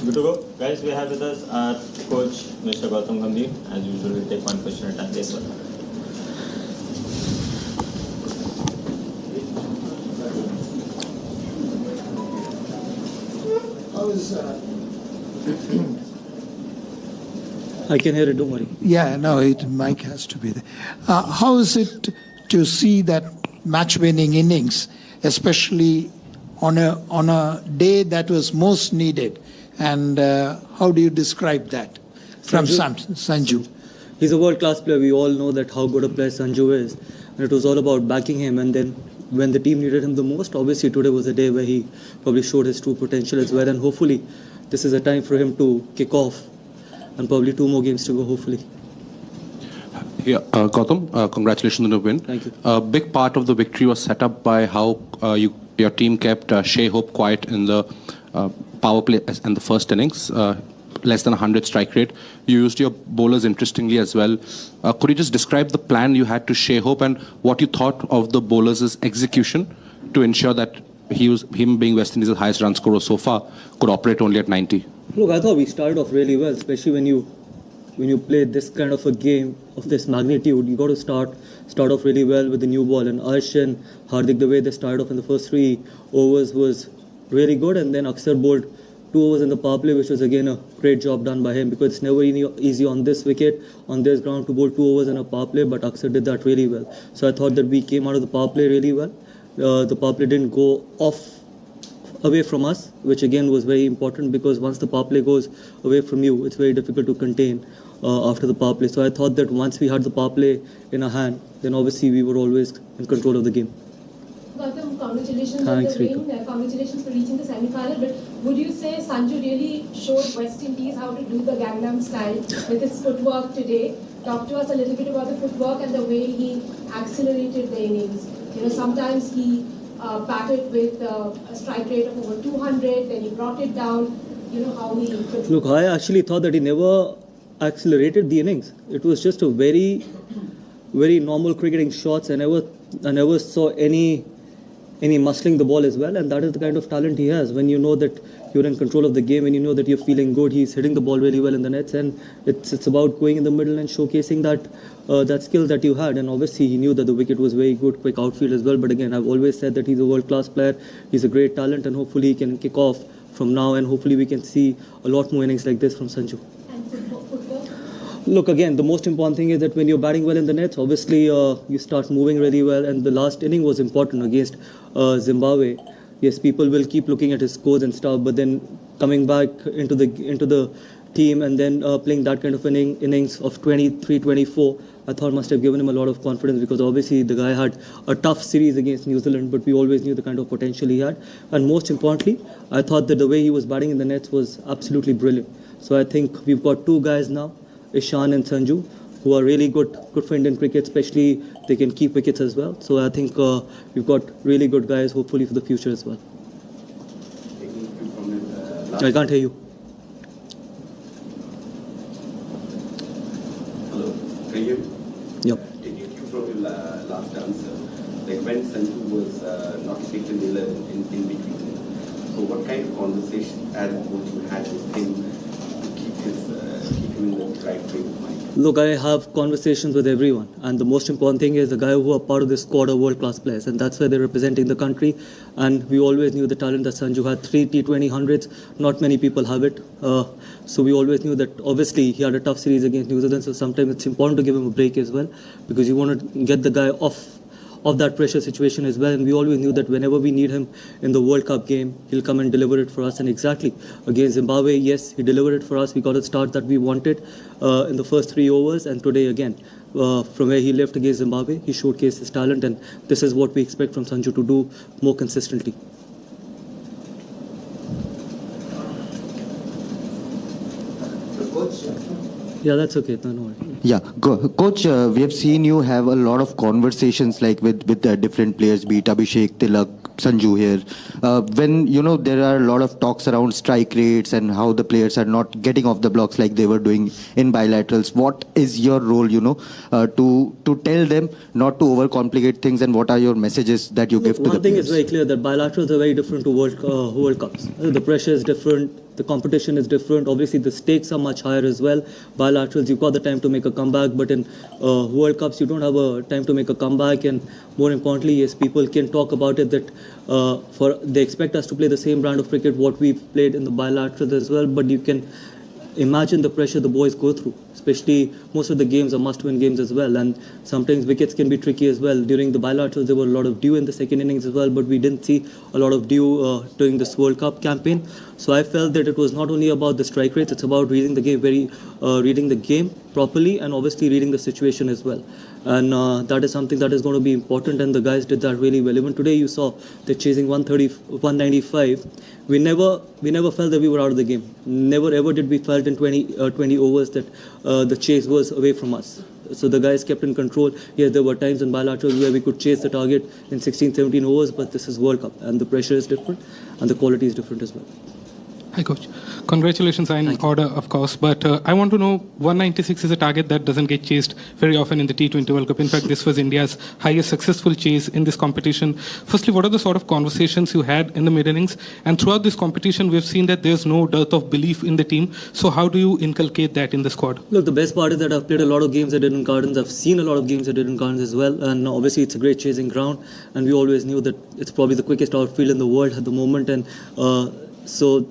Good to go. Guys, we have with us our coach, Mr. Gautam Gambhir. As usual, we'll take one question at a time. Yes, sir. I can hear it, don't worry. Yeah, no, mic has to be there. How is it to see that match-winning innings, especially on a day that was most needed? And how do you describe that from Sanju? He's a world-class player. We all know that how good a player Sanju is. And it was all about backing him. And then when the team needed him the most, obviously today was a day where he probably showed his true potential as well. And hopefully this is a time for him to kick off. And probably 2 more games to go, hopefully. Yeah, Gautam, congratulations on the win. Thank you. A big part of the victory was set up by how your team kept Shea Hope quiet in the power play and the first innings, less than 100 strike rate. You used your bowlers interestingly as well. Could you just describe the plan you had to Shea Hope and what you thought of the bowlers' execution to ensure that him being West Indies' highest run scorer so far could operate only at 90? Look, I thought we started off really well, especially when you play this kind of a game of this magnitude. You got to start off really well with the new ball. And Arsh and Hardik, the way they started off in the first 3 overs was really good. And then Akshar bowled 2 overs in the power play, which was again a great job done by him, because it's never easy on this wicket, on this ground, to bowl 2 overs in a power play. But Akshar did that really well. So I thought that we came out of the power play really well. The power play didn't go away from us, which again was very important, because once the power play goes away from you, it's very difficult to contain after the power play. So I thought that once we had the power play in our hand, then obviously we were always in control of the game. Gautam, congratulations Thanks, on the win. Congratulations for reaching the semi-final. But would you say Sanju really showed West Indies how to do the Gangnam style with his footwork today? Talk to us a little bit about the footwork and the way he accelerated the innings. You know, sometimes he batted with a strike rate of over 200, then he brought it down. You know how he could... Look, I actually thought that he never accelerated the innings. It was just a very, very normal cricketing shots. I never saw any muscling the ball as well, and that is the kind of talent he has. When you know that you're in control of the game and you know that you're feeling good, he's hitting the ball really well in the nets, and it's about going in the middle and showcasing that skill that you had. And obviously he knew that the wicket was very good, quick outfield as well. But again, I've always said that he's a world-class player. He's a great talent, and hopefully he can kick off from now, and hopefully we can see a lot more innings like this from Sanju. And footwork? Look, again, the most important thing is that when you're batting well in the nets, obviously you start moving really well. And the last inning was important against Zimbabwe. Yes, people will keep looking at his scores and stuff, but then coming back into the team and then playing that kind of innings of 23, 24, I thought must have given him a lot of confidence, because obviously the guy had a tough series against New Zealand, but we always knew the kind of potential he had. And most importantly, I thought that the way he was batting in the nets was absolutely brilliant. So I think we've got 2 guys now, Ishan and Sanju, who are really good for Indian cricket, especially they can keep wickets as well. So I think we've got really good guys, hopefully for the future as well. I can't hear you. Hello, can you? Yep. Taking you from your last answer, like when Sanju was not taken ill in between, so what kind of conversation as coach you had with him to keep him in the right frame of mind? Look, I have conversations with everyone, and the most important thing is the guy who are part of this squad are world-class players, and that's where they're representing the country. And we always knew the talent that Sanju had. 3 T20 hundreds, not many people have it. So we always knew that obviously he had a tough series against New Zealand, so sometimes it's important to give him a break as well, because you want to get the guy off that pressure situation as well. And we always knew that whenever we need him in the World Cup game, he'll come and deliver it for us. And exactly against Zimbabwe, yes, he delivered it for us. We got a start that we wanted in the first 3 overs, and today again, from where he left against Zimbabwe, he showcased his talent, and this is what we expect from Sanju to do more consistently. Yeah, that's okay. No worries. Yeah, Coach, we have seen you have a lot of conversations like with different players, be it Abhishek, Tilak, Sanju here. When, there are a lot of talks around strike rates and how the players are not getting off the blocks like they were doing in bilaterals, what is your role, to tell them not to overcomplicate things, and what are your messages that you give to the players? One thing is very clear, that bilaterals are very different to World Cups. The pressure is different. the competition is different. Obviously, the stakes are much higher as well. Bilaterals, you've got the time to make a comeback, but in World Cups, you don't have a time to make a comeback. And more importantly, yes, people can talk about it that they expect us to play the same brand of cricket what we've played in the bilaterals as well. But you can imagine the pressure the boys go through, especially most of the games are must-win games as well, and sometimes wickets can be tricky as well. During the bilaterals, there were a lot of dew in the second innings as well, but we didn't see a lot of dew during this World Cup campaign. So I felt that it was not only about the strike rates, it's about reading the game reading the game properly, and obviously reading the situation as well. And that is something that is going to be important, and the guys did that really well. Even today, you saw they're chasing 195. We never felt that we were out of the game. Never ever did we felt in 20 overs that the chase was away from us. So the guys kept in control. Yes, there were times in bilaterals where we could chase the target in 16, 17 overs, but this is World Cup, and the pressure is different, and the quality is different as well. Hi, Coach. Congratulations in order, of course. But I want to know, 196 is a target that doesn't get chased very often in the T20 World Cup. In fact, this was India's highest successful chase in this competition. Firstly, what are the sort of conversations you had in the mid-innings? And throughout this competition, we've seen that there's no dearth of belief in the team. So how do you inculcate that in the squad? Look, the best part is that I've played a lot of games at Eden Gardens. I've seen a lot of games at Eden Gardens as well. And obviously, it's a great chasing ground. And we always knew that it's probably the quickest outfield in the world at the moment. And so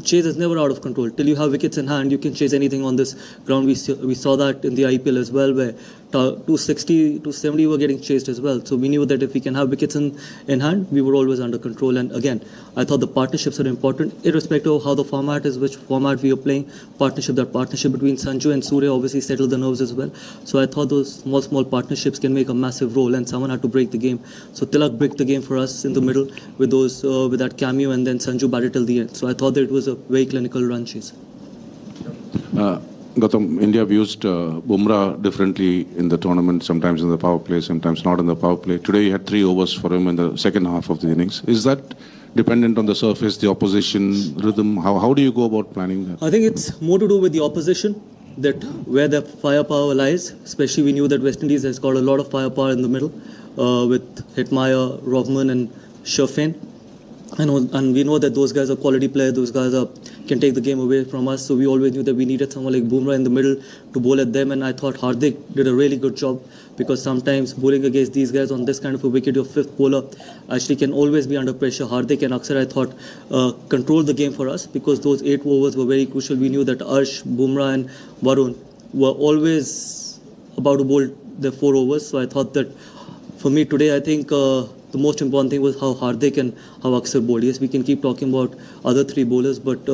chase is never out of control. Till you have wickets in hand, you can chase anything on this ground. We saw that in the IPL as well, where 260, 270 were getting chased as well. So we knew that if we can have wickets in hand, we were always under control. And again, I thought the partnerships are important, irrespective of how the format is, which format we are playing. That partnership between Sanju and Surya obviously settled the nerves as well. So I thought those small partnerships can make a massive role, and someone had to break the game. So Tilak broke the game for us in the middle with that cameo, and then Sanju batted till the end. So I thought that it was a very clinical run chase. Gautam, India have used Bumrah differently in the tournament, sometimes in the power play, sometimes not in the power play. Today you had 3 overs for him in the second half of the innings. Is that dependent on the surface, the opposition rhythm? How do you go about planning that? I think it's more to do with the opposition, that where the firepower lies. Especially we knew that West Indies has got a lot of firepower in the middle with Hetmeyer, Rohman and Sherfane. And we know that those guys are quality players. Those guys can take the game away from us. So we always knew that we needed someone like Bumrah in the middle to bowl at them. And I thought Hardik did a really good job, because sometimes bowling against these guys on this kind of a wicket, your fifth bowler actually can always be under pressure. Hardik and Aksar, I thought, controlled the game for us, because those 8 overs were very crucial. We knew that Arsh, Bumrah and Varun were always about to bowl their 4 overs. So I thought that for me today, I think the most important thing was how Hardik and how Aksar bowled. Yes, we can keep talking about other 3 bowlers, but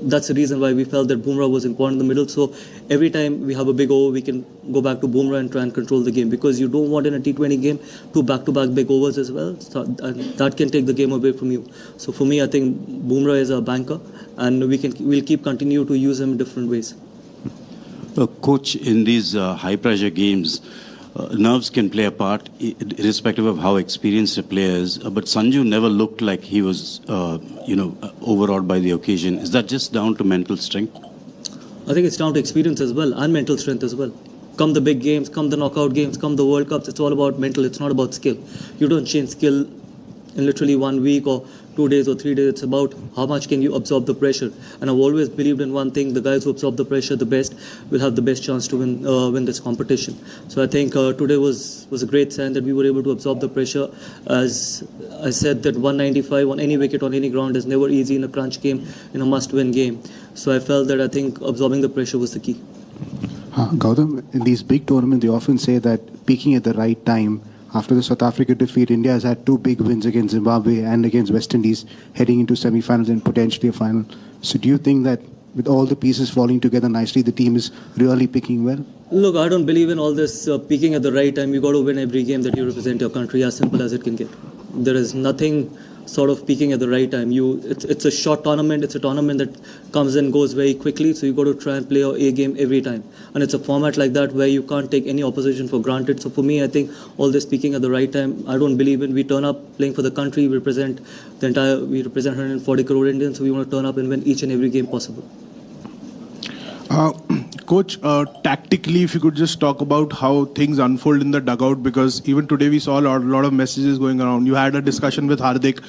that's the reason why we felt that Bumrah was important in the middle. So every time we have a big over, we can go back to Bumrah and try and control the game, because you don't want in a T20 game 2 back-to-back big overs as well. So that can take the game away from you. So for me, I think Bumrah is a banker, and we'll continue to use him in different ways. Coach, in these high-pressure games, nerves can play a part, irrespective of how experienced a player is. But Sanju never looked like he was, overawed by the occasion. Is that just down to mental strength? I think it's down to experience as well, and mental strength as well. Come the big games, come the knockout games, come the World Cups, it's all about mental. It's not about skill. You don't change skill in literally 1 week or 2 days or 3 days. It's about how much can you absorb the pressure. And I've always believed in one thing: the guys who absorb the pressure the best will have the best chance to win this competition. So I think today was a great sign that we were able to absorb the pressure. As I said, that 195 on any wicket on any ground is never easy in a crunch game, in a must-win game. So I felt that I think absorbing the pressure was the key. Gautam, in these big tournaments, they often say that peaking at the right time. After the South Africa defeat, India has had 2 big wins against Zimbabwe and against West Indies, heading into semi-finals and potentially a final. So do you think that with all the pieces falling together nicely, the team is really picking well? Look, I don't believe in all this peaking at the right time. You got to win every game that you represent your country, as simple as it can get. There is nothing sort of peaking at the right time. It's a short tournament. It's a tournament that comes and goes very quickly. So you got to try and play your A game every time. And it's a format like that where you can't take any opposition for granted. So for me, I think all this peaking at the right time, I don't believe in. We turn up playing for the country. We represent 140 crore Indians. So we want to turn up and win each and every game possible. Coach, tactically, if you could just talk about how things unfold in the dugout, because even today we saw a lot of messages going around. You had a discussion with Hardik.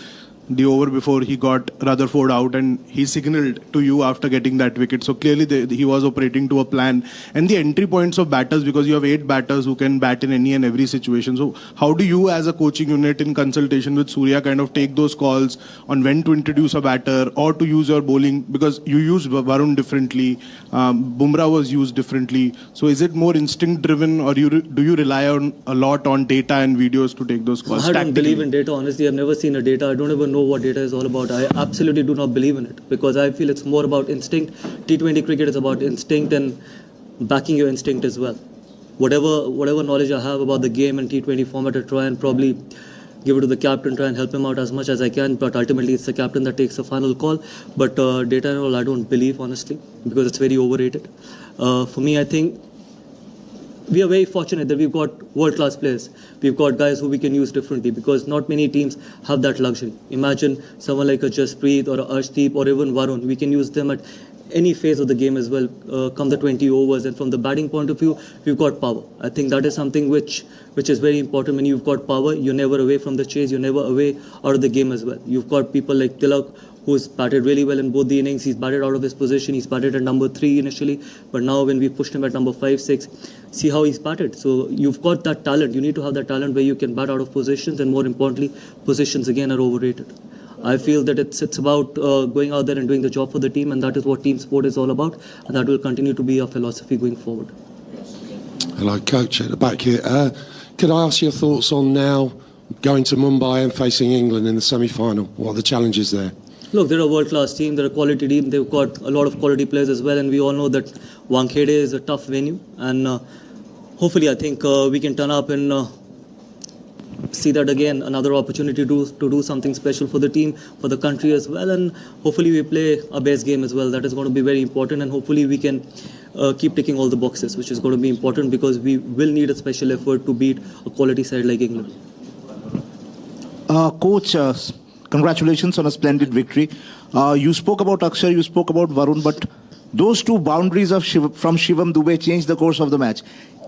the over before he got Rutherford out, and he signaled to you after getting that wicket. So clearly he was operating to a plan. And the entry points of batters, because you have 8 batters who can bat in any and every situation. So how do you as a coaching unit in consultation with Surya kind of take those calls on when to introduce a batter or to use your bowling? Because you use Varun differently, Bumrah was used differently. So is it more instinct driven, or do you rely on a lot on data and videos to take those calls? I don't believe in data, honestly. I've never seen a data. I don't even know what data is all about. I absolutely do not believe in it, because I feel it's more about instinct. T20 cricket is about instinct and backing your instinct as well. Whatever knowledge I have about the game and T20 format, I try and probably give it to the captain, try and help him out as much as I can, but ultimately it's the captain that takes the final call. But data and all, I don't believe, honestly, because it's very overrated. For me, I think we are very fortunate that we've got world-class players. We've got guys who we can use differently, because not many teams have that luxury. Imagine someone like a Jasprit or a Arshdeep or even Varun. We can use them at any phase of the game as well, come the 20 overs. And from the batting point of view, we've got power. I think that is something which is very important. When you've got power, you're never away from the chase, you're never away out of the game as well. You've got people like Tilak, who's batted really well in both the innings. He's batted out of his position. He's batted at number 3 initially, but now when we pushed him at number 5, 6, see how he's batted. So you've got that talent. You need to have that talent where you can bat out of positions, and more importantly, positions again are overrated. I feel that it's about going out there and doing the job for the team, and that is what team sport is all about, and that will continue to be our philosophy going forward. Hello, coach at the back here. Could I ask your thoughts on now going to Mumbai and facing England in the semi-final? What are the challenges there? Look, they're a world-class team. They're a quality team. They've got a lot of quality players as well, and we all know that Wankhede is a tough venue. And hopefully, I think we can turn up and see that again, another opportunity to do something special for the team, for the country as well. And hopefully, we play our best game as well. That is going to be very important, and hopefully, we can keep ticking all the boxes, which is going to be important, because we will need a special effort to beat a quality side like England. Coach, congratulations on a splendid victory. You spoke about Akshar, you spoke about Varun, but those 2 boundaries from Shivam Dube changed the course of the match.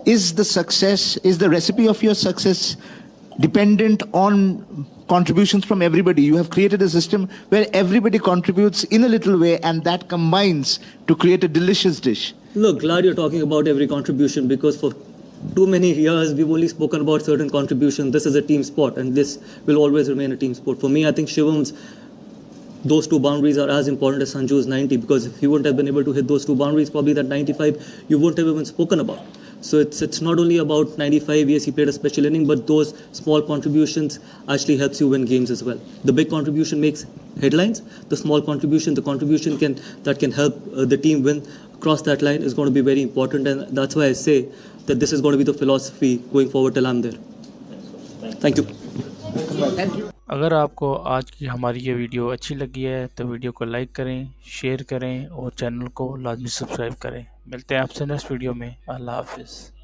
Is the recipe of your success dependent on contributions from everybody? You have created a system where everybody contributes in a little way, and that combines to create a delicious dish. Look, glad you're talking about every contribution, because for too many years we've only spoken about certain contributions. This is a team sport, and this will always remain a team sport. For me, I think Shivam's those 2 boundaries are as important as Sanju's 90, because if he wouldn't have been able to hit those 2 boundaries, probably that 95 you wouldn't have even spoken about. So it's not only about 95, yes, he played a special inning, but those small contributions actually helps you win games as well. The big contribution makes headlines. The small contribution, the contribution that can help the team win, cross that line, is going to be very important. And that's why I say that this is going to be the philosophy going forward till I'm there. Thank you. अगर आपको आज की हमारी ये video अच्छी लगी है तो वीडियो को लाइक करें, शेयर करें और चैनल को लाजमी सब्सक्राइब करें। मिलते हैं आपसे नेक्स्ट वीडियो में। अल्लाह हाफिज़।